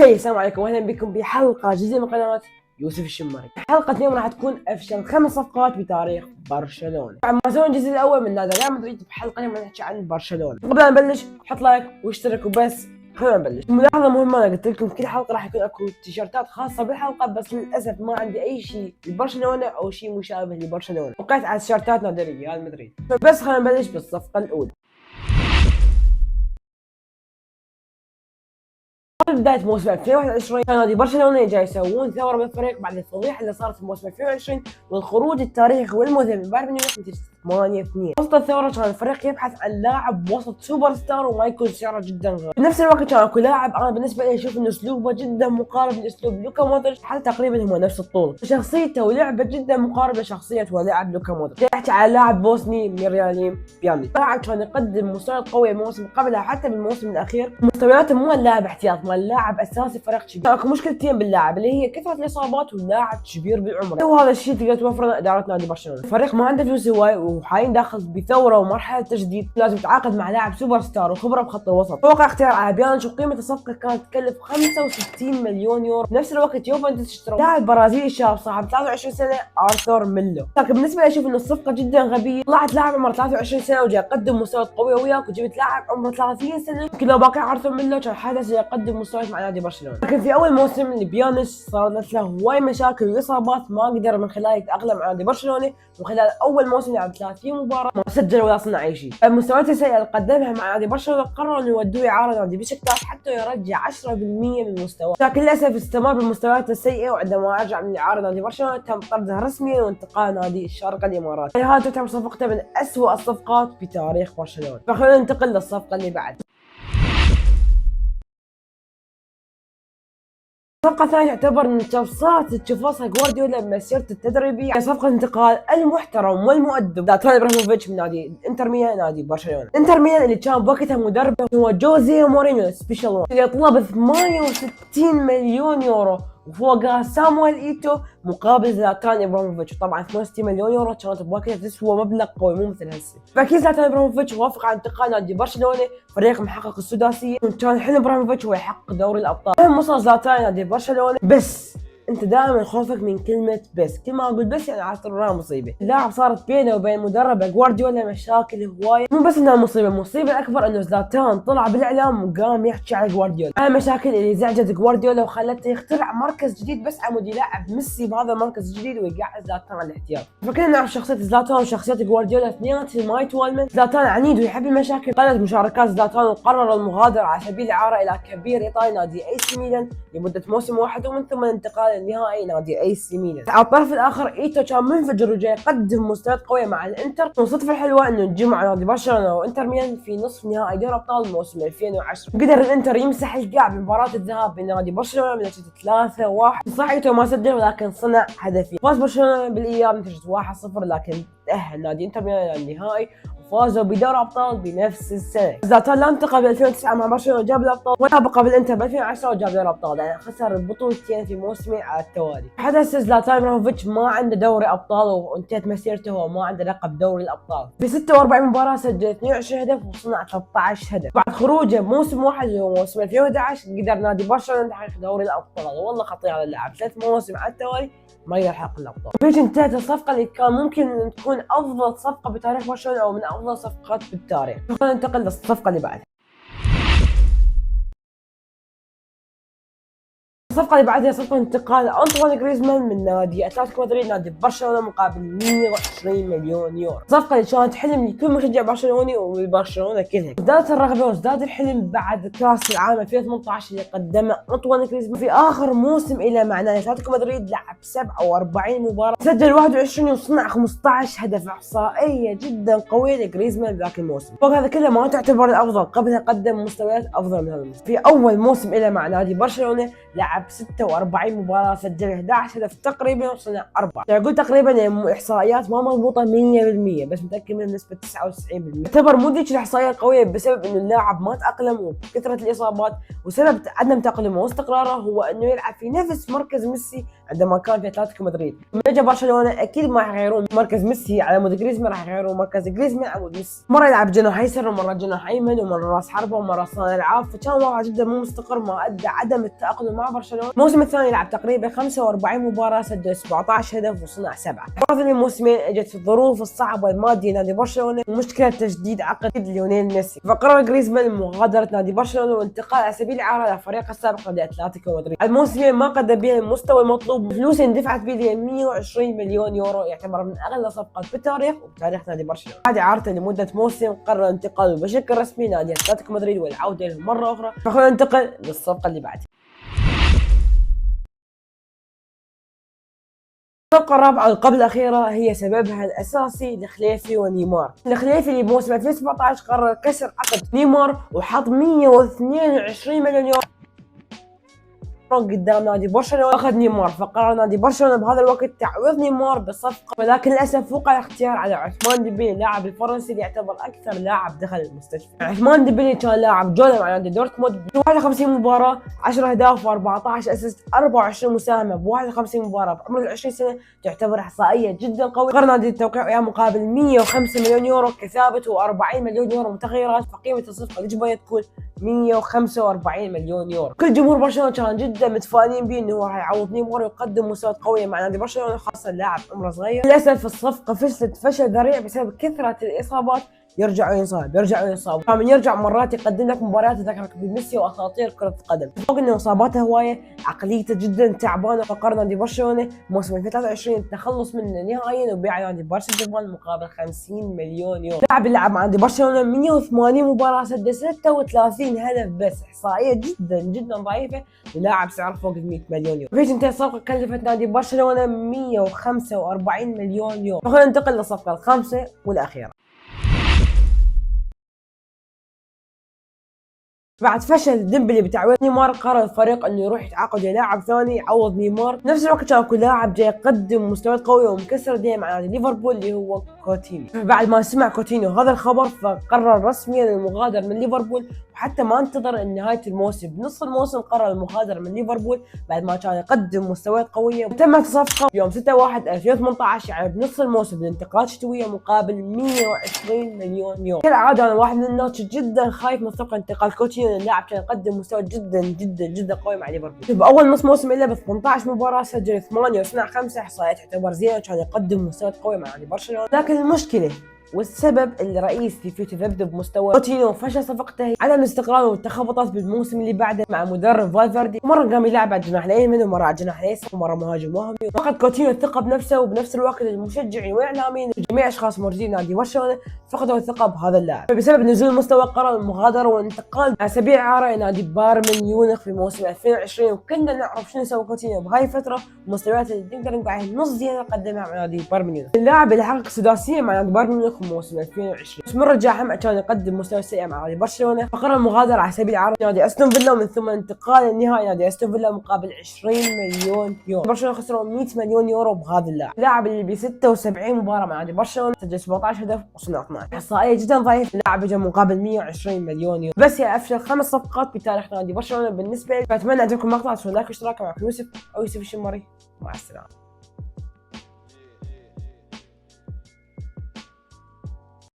السلام عليكم واهلا بكم بحلقه جديده من قناه يوسف الشماري. حلقه اليوم راح تكون افشل 5 صفقات بتاريخ برشلونه. طبعا ما سوينا الجزء الاول من نادي ريال مدريد، بحلقه اليوم راح نحكي عن برشلونه. قبل لا نبلش حط لايك واشترك وبس. خلينا نبلش. ملاحظه مهمه، انا قلت لكم كل حلقه راح يكون اكو تيشيرتات خاصه بالحلقه، بس للاسف ما عندي اي شيء لبرشلونه او شيء مشابه لبرشلونه. وقعت على تيشيرتات نادي ريال مدريد. فبس خلينا نبلش بالصفقه الاولى. بداية موسم 2021 كان نادي برشلونة جاي يسوون ثورة بالفريق بعد الفضيحة اللي صارت في موسم 2020 والخروج التاريخي والمذهل من بايرن ميونخ نتيجة 8-2. وسط الثورة كان الفريق يبحث عن لاعب وسط سوبر ستار وما يكون سعره جدا غالي. بنفس الوقت كان اكو لاعب انا بالنسبة لي اشوف انه اسلوبه جدا مقارب لاسلوب لوكا مودريتش، حتى تقريبا هو نفس الطول. شخصيته ولعبه جدا مقاربة لشخصية ولاعب لوكا مودريتش. يحكي على لاعب بوسني ميرياليم بيانيتش، لاعب كان يقدم مستويات قوية الموسم قبلها حتى بالموسم الاخير. مستوياته مو اللاعب احتياط، مال لاعب اساسي فريق كبير. اكو مشكلتين باللاعب اللي هي كثره الاصابات واللاعب كبير بالعمر، وهذا الشيء تقدر توفره اداره نادي برشلونه. الفريق ما عنده فلوس هواي وحاليا داخل بثوره ومرحله تجديد، لازم يتعاقد مع لاعب سوبر ستار وخبره بخط الوسط. توقع اختيار على بيانيتش وقيمه الصفقه كانت تكلف 65 مليون يورو. بنفس الوقت يوفنتوس اشتروا لاعب برازيلي شاب صاحب 23 سنه ارثر ميلو. لكن بالنسبه لي اشوف انه الصفقه جدا غبيه. طلعت لاعب عمره 23 سنه وجاي يقدم مستويات قويه وياك، وجبت لاعب عمره 30 سنه يمكن لو باقي ارثر ميلو كان حدث يقدم مستويات مع نادي برشلونه. لكن في اول موسم لبيانيتش صارت له هواي مشاكل واصابات ما قدر من خلالها يتاقلم مع نادي برشلونه، وخلال اول موسم لعب 30 مباراه ما سجل ولا صنع اي شيء. المستويات السيئه اللي قدمها مع نادي برشلونه قرروا انه يودوه اعاره نادي بشكتاش حتى يرجع 10% من مستواه، لكن للاسف استمر بالمستويات السيئه، وعندما رجع من اعاره نادي برشلونه تم طرده رسميا وانتقال نادي الشارقه الاماراتي. هذه تعتبر صفقته من اسوء الصفقات بتاريخ برشلونه. فخلينا ننتقل للصفقه اللي بعد. الصفقة الثانية تعتبر من صفقات تشوفها جوارديولا بمسيرته التدريبية، صفقة انتقال المحترم والمؤدب زلاتان ابراهيموفيتش من نادي انتر ميلان نادي برشلونة. انتر ميلان اللي كان بوقتها مدربه هو جوزيه مورينيو سبيشال 1 اللي طلب 68 مليون يورو وفوقها سامويل ايتو مقابل زلاتان ابراهيموفيتش. طبعا 68 مليون يورو كانت بوقتها تسوى مبلغ قوي مو مثل هسه. فاكيد زلاتان ابراهيموفيتش وافق على انتقال نادي برشلونه، فريق محقق السداسيه، وكان حلم ابراهيموفيتش هو يحقق دوري الابطال. المهم وصل زلاتان نادي برشلونه، بس انت دائما خوفك من كلمه بس. كل ما اقول بس يعني عاشت وراها مصيبه. اللاعب صارت بينه وبين مدربه جوارديولا مشاكل هوايه، مو بس انها مصيبه، المصيبه الاكبر انه زلاتان طلع بالاعلام وقام يحكي على جوارديولا، على المشاكل اللي زعجت جوارديولا وخلته يخترع مركز جديد بس عمود يلعب ميسي بهذا المركز الجديد ويقعد زلاتان على الاحتياط. فكلنا نعرف شخصيه زلاتان وشخصيه جوارديولا اثنيناتهم ما يتوالمن. زلاتان عنيد ويحب المشاكل. قلت مشاركات زلاتان وقرر المغادره على سبيل الاعاره الى كبير ايطالي نادي اي سي ميلان لمده موسم واحد، ومن ثم الانتقال النهائي نادي اي سي ميلان. على الطرف الاخر ايتو كان منفجر وجاي يقدم مستويات قويه مع الانتر، والصدفه الحلوه انه انجمع نادي برشلونه وانتر ميلان في نصف نهائي دوري ابطال موسم 2010. قدر الانتر يمسح الكعب بمباراه الذهاب بين نادي برشلونه بنتيجه 3-1. صح ايتو ما سجل ولكن صنع هدفين. فاز برشلونه بالاياب بنتيجه 1-0، لكن تأهل نادي انتر ميلان للنهائي وفازوا بدوري ابطال بنفس السنه. زلاتان لا انتقل ب 2009 مع برشلونه وجاب الابطال، ولا بقى بالانتر ب 2010 وجاب دوري الابطال، يعني خسر البطولتين في موسمين على التوالي. حدث زلاتان ابراهيموفيتش ما عنده دوري ابطال وانتهت مسيرته وما عنده لقب دوري الابطال. ب 46 مباراه سجل 22 هدف وصنع 13 هدف. بعد خروجه موسم واحد وموسم 2011 قدر نادي برشلونه يحقق دوري الابطال. والله خطير هذا اللاعب، 3 مواسم على التوالي ما يلحق الابطال. بيجي انتهت الصفقه اللي كان ممكن تكون افضل صفقه بتاريخ برشلونه او من افضل الصفقات بالتاريخ. خلينا ننتقل للصفقه اللي بعدها. الصفقة اللي بعدها صفقة انتقال أنطوان غريزمان من نادي أتلتيكو مدريد نادي برشلونة مقابل 120 مليون يورو. الصفقة اللي كانت حلم لكل مشجع برشلوني وبرشلونة كلها. ازدادت الرغبة وازداد الحلم بعد كأس العالم 2018 اللي قدمه أنطوان غريزمان في آخر موسم إلى مع نادي أتلتيكو مدريد. لعب 47 مباراة، سجل 21 وصنع 15 هدف، إحصائية جدا قوية لغريزمان بذاك الموسم. فوق هذا كله ما تعتبر الأفضل، قبلها قدم مستويات أفضل من هذا الموسم. في أول موسم إلى مع نادي برشلونة لعب 46 مباراة، سجل 11 هدف تقريبا وصنع 4. يقول تقريبا احصائيات ما مضبوطة 100% بس متأكد من نسبة 99%. يعتبر مو ذيك الاحصائية القوية بسبب انه اللاعب ما تأقلم وكثرة الاصابات، وسبب عدم تأقلمه واستقراره هو انه يلعب في نفس مركز ميسي عندما كان في اتلتيكو مدريد. لما اجى برشلونه اكيد ما راح يغيرون مركز ميسي على مود جريزمان، راح يغيرون مركز جريزمان على مود ميسي. مره يلعب جناح ايسر ومره جناح ايمن ومره راس حربه ومره صانع العاب، فكان وضعه جدا مو مستقر، ما ادى عدم التاقلم مع برشلونه. الموسم الثاني لعب تقريبا 45 مباراه، سجل 17 هدف وصنع 7. بعد الموسمين اجت الظروف الصعبه الماديه نادي برشلونه ومشكله تجديد عقد ليونيل ميسي، فقرر جريزمان مغادره نادي برشلونه والانتقال على سبيل الاعاره الى فريق السابق نادي اتلتيكو مدريد. الموسمين ما قدم بها المستوى المطلوب، فلوس اندفعت به 120 مليون يورو، يعتبر من اغلى صفقات في التاريخ وبتاريخ نادي برشلونه. بعد اعارته لمده موسم قرر انتقاله بشكل رسمي نادي اتلتيكو مدريد والعوده له مره اخرى. فخلينا ننتقل للصفقه اللي بعدها. الصفقة الرابعة قبل الأخيرة هي سببها الأساسي لخليفي ونيمار. الخليفي اللي بموسم 2017 قرر كسر عقد نيمار وحط 122 مليون يورو قدام نادي برشلونه، اخذ نيمار. فقرر نادي برشلونه بهذا الوقت تعويض نيمار بالصفقه، ولكن للاسف وقع الاختيار على عثمان ديمبلي اللاعب الفرنسي اللي يعتبر اكثر لاعب دخل المستشفى. عثمان ديمبلي كان لاعب جوله مع نادي دورتموند، 51 مباراه، 10 اهداف و14 اسيست، 24 مساهمه ب 51 مباراه بعمر 20 سنه، تعتبر احصائيه جدا قويه. قرر نادي التوقيع وياه مقابل 105 مليون يورو كثابت و40 مليون يورو متغيرات، فقيمه الصفقه الاجماليه تكون 145 مليون يورو. كل جمهور برشلونه كان جدا متفائلين به انه راح يعوض نيمار ويقدم مستويات قويه مع نادي برشلونه، خاصه اللاعب عمره صغير. للاسف الصفقه فشلت فشل ذريع بسبب كثره الاصابات، يرجع وينصاب، فمن يرجع مرات يقدم لك مباريات تذكرك بميسي واساطير كره القدم. فوق انه اصاباته هوايه، عقليته جدا تعبانه. فقرر نادي برشلونه موسم 2023 التخلص منه نهائيا وبيع نادي برشلونه مقابل 50 مليون يورو. اللاعب اللي لعب مع نادي برشلونه 180 مباراه، سجل 36 هدف بس، احصائيه جدا ضعيفه للاعب سعره فوق 100 مليون يورو. في تنتهي الصفقه كلفت نادي برشلونه 145 مليون يورو. خلينا ننتقل للصفقه الخامسه والاخيره. بعد فشل ديمبلي بتعويض نيمار، قرر الفريق انه يروح يتعاقد مع لاعب ثاني يعوض نيمار. نفس الوقت كان اكو لاعب جاي يقدم مستويات قويه ومكسر الدنيا مع نادي ليفربول اللي هو كوتينيو. بعد ما سمع كوتينيو هذا الخبر فقرر رسميا المغادره من ليفربول، وحتى ما انتظر نهايه الموسم، بنص الموسم قرر المغادره من ليفربول بعد ما كان يقدم مستويات قويه. وتمت الصفقه يوم 6/1/2018، يعني بنص الموسم بالانتقالات الشتويه مقابل 120 مليون يورو. كالعاده انا واحد من الناس جدا خايف من صفقه انتقال كوتينيو، اللاعب كان يقدم مستوى جدا قوي مع ليفربول. باول نص موسم له ب 18 مباراه، سجل 8 وصنع 5، احصائيات تعتبر زينه، كان يقدم مستويات قويه مع نادي برشلونه. لكن المشكله والسبب الرئيسي في تذبذب مستوى كوتينيو وفشل صفقته عدم الاستقرار والتخبطات بالموسم اللي بعده مع مدرب فالفيردي. مره قام يلعب على الجناح الايمن ومره على الجناح الايسر ومره مهاجم وهمي. فقد كوتينيو الثقه بنفسه، وبنفس الوقت المشجعين والاعلاميين وجميع اشخاص موجودين نادي برشلونه فقدوا الثقه بهذا اللاعب. فبسبب نزول المستوى قرر المغادره والانتقال على سبيل الاعاره الى نادي بايرن ميونخ في موسم 2020. وكنا نعرف شنو سوى كوتينيو بهاي الفتره، المستويات اللي نقدر نقول عليها نص زينه قدمها مع نادي بايرن ميونخ. اللاعب اللي حقق سداسيه مع نادي بايرن ميونخ في موسم 2020، بس من رجع كان يقدم مستوى سيء مع نادي برشلونه، فقرر المغادره على سبيل الاعاره نادي استون فيلا، ومن ثم انتقال النهائي نادي استون فيلا مقابل 20 مليون يورو. برشلونه خسروا 100 مليون يورو بهذا اللاعب اللي ب 76 مباراه مع نادي برشلونه، سجل 17 هدف وصنع 12، احصائيه جدا ضعيف. اللاعب اجى مقابل 120 مليون يورو. بس هي افشل 5 صفقات بتاريخ نادي برشلونه بالنسبه لي. فاتمنى عجبكم المقطع، تسوون لايك واشتراك. معكم يوسف او يوسف الشمري، مع السلامه.